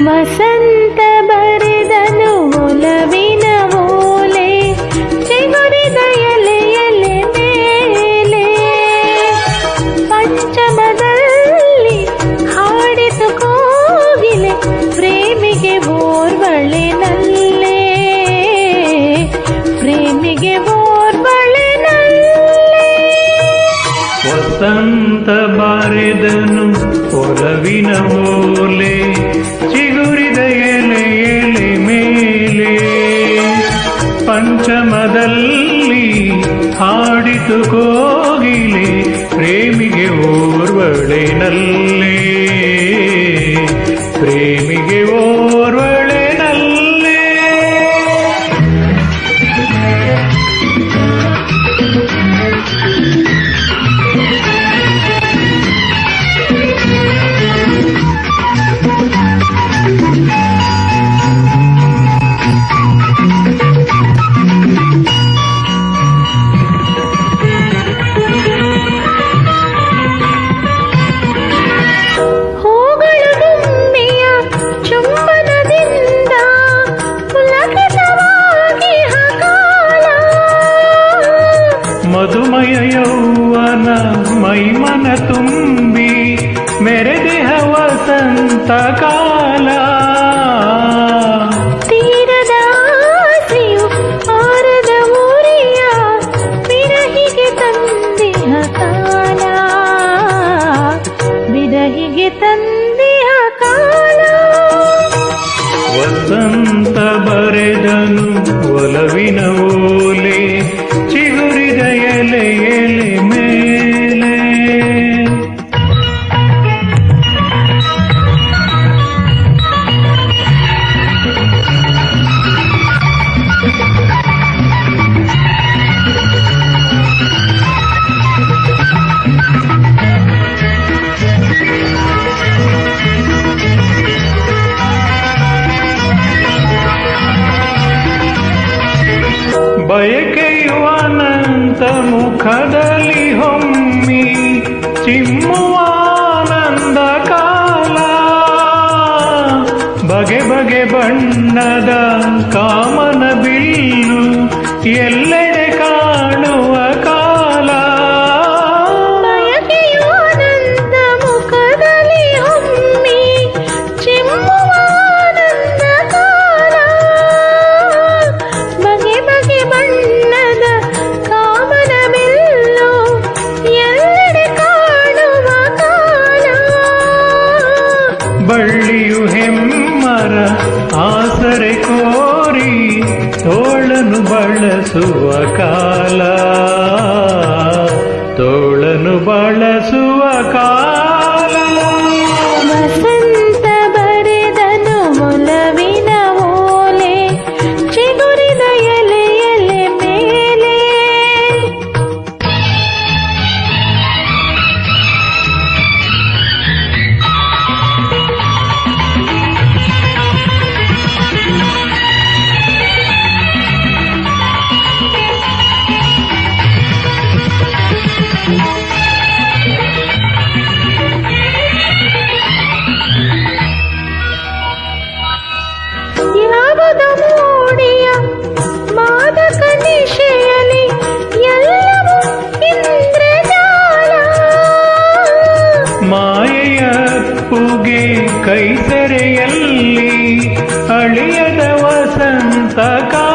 ವಸಂತ ಬರೆದನು ಒಲವಿನ ಓಲೆ ಚಿಗುರಿದ ಎಲೆ ಎಲೆ ಮೇಲೆ ಪಂಚಮದಲ್ಲಿ ಹಾಡಿತು ಕೋಗಿಲೆ ಪ್ರೇಮಿಗೆ ಓರ್ವಳೆನಲ್ಲೇ ಪ್ರೇಮಿಗೆ ಓರ್ವಳೆನಲ್ಲೇ ವಸಂತ ಬರೆದನು ಒಲವಿನ ಓಲೆ ಚಿಗುರಿದ ಎಲೆ ಎಲೆ ಮೇಲೆ ಪಂಚಮದಲ್ಲಿ ಹಾಡಿತು ಕೋಗಿಲೆ ಪ್ರೇಮಿಗೆ ಓರ್ವಳೆನಲ್ಲೇ ಪ್ರೇಮಿಗೆ ಓರ್ವಳೆನಲ್ಲೇ ಮಧುಮಯ ಯೌವನ ಮೈಮನ ತುಂಬಿ ಮೆರೆದಿಹ ವಸಂತ ಕಾಲ ತೀರದ ಆಸೆಯು ಆರದ ಊರಿಯ ಬಿರಹಿಗೆ ತಂದಿಹ ಕಾಲ ಬಿರಹಿಗೆ ತಂದಿಹ ಕಾಲ ವಸಂತ ಬರೆದನು ಒಲವಿನ ಓಲೆ ಚಿಗುರಿದ ಎಲೆ ಎಲೆ ಮೇಲೆ ಬಯಕೆಯು ಅನಂತ ಮುಖದಲ್ಲಿ ಹೊಮ್ಮಿ ಚಿಮ್ಮುವಾನಂದ ಕಾಲ ಬಗೆ ಬಗೆ ಬಣ್ಣದ ಕಾಮನ ಬಿಲ್ಲು ಎಲ್ಲೆಡೆ ಕಾಣುವ ಕಾಲ ಬಯಕೆಯು ಅನಂತ ಮುಖದಲ್ಲಿ ಹೊಮ್ಮಿ ಚಿಮ್ಮುವಾನಂದ ಕಾಲ ಬಗೆ ಬಗೆ ಬಣ್ಣದ ಕಾಮನ ಬಿಲ್ಲು ಎಲ್ಲೆಡೆ ಕಾಣುವ ಕಾಲ ಬಳ್ಳಿಯು ಹೆಮ್ಮರ ಆಸರೆ ಕೋರಿ ತೋಳನು ಬಳಸುವ ಕಾಲ ತೋಳನು ಬಳಸುವ ಕಾಲ ವಸಂತ ಬರೆದನು ಒಲವಿನ ಓಲೆ ಚಿಗುರಿದ ಎಲೆ ಎಲೆ ಮೇಲೆ ಯಾವದ ಮೂಡಿಯ ಮಾದಕ ನಿಶೆಯಲಿ ಎಲ್ಲವೂ ಇಂದ್ರಜಾಲ ಮಾಯೆಯ ಪುಗೆ ಕೈಸೆರೆಯಲ್ಲಿ ಅಳಿಯದ ವಸಂತ ಕಾಲ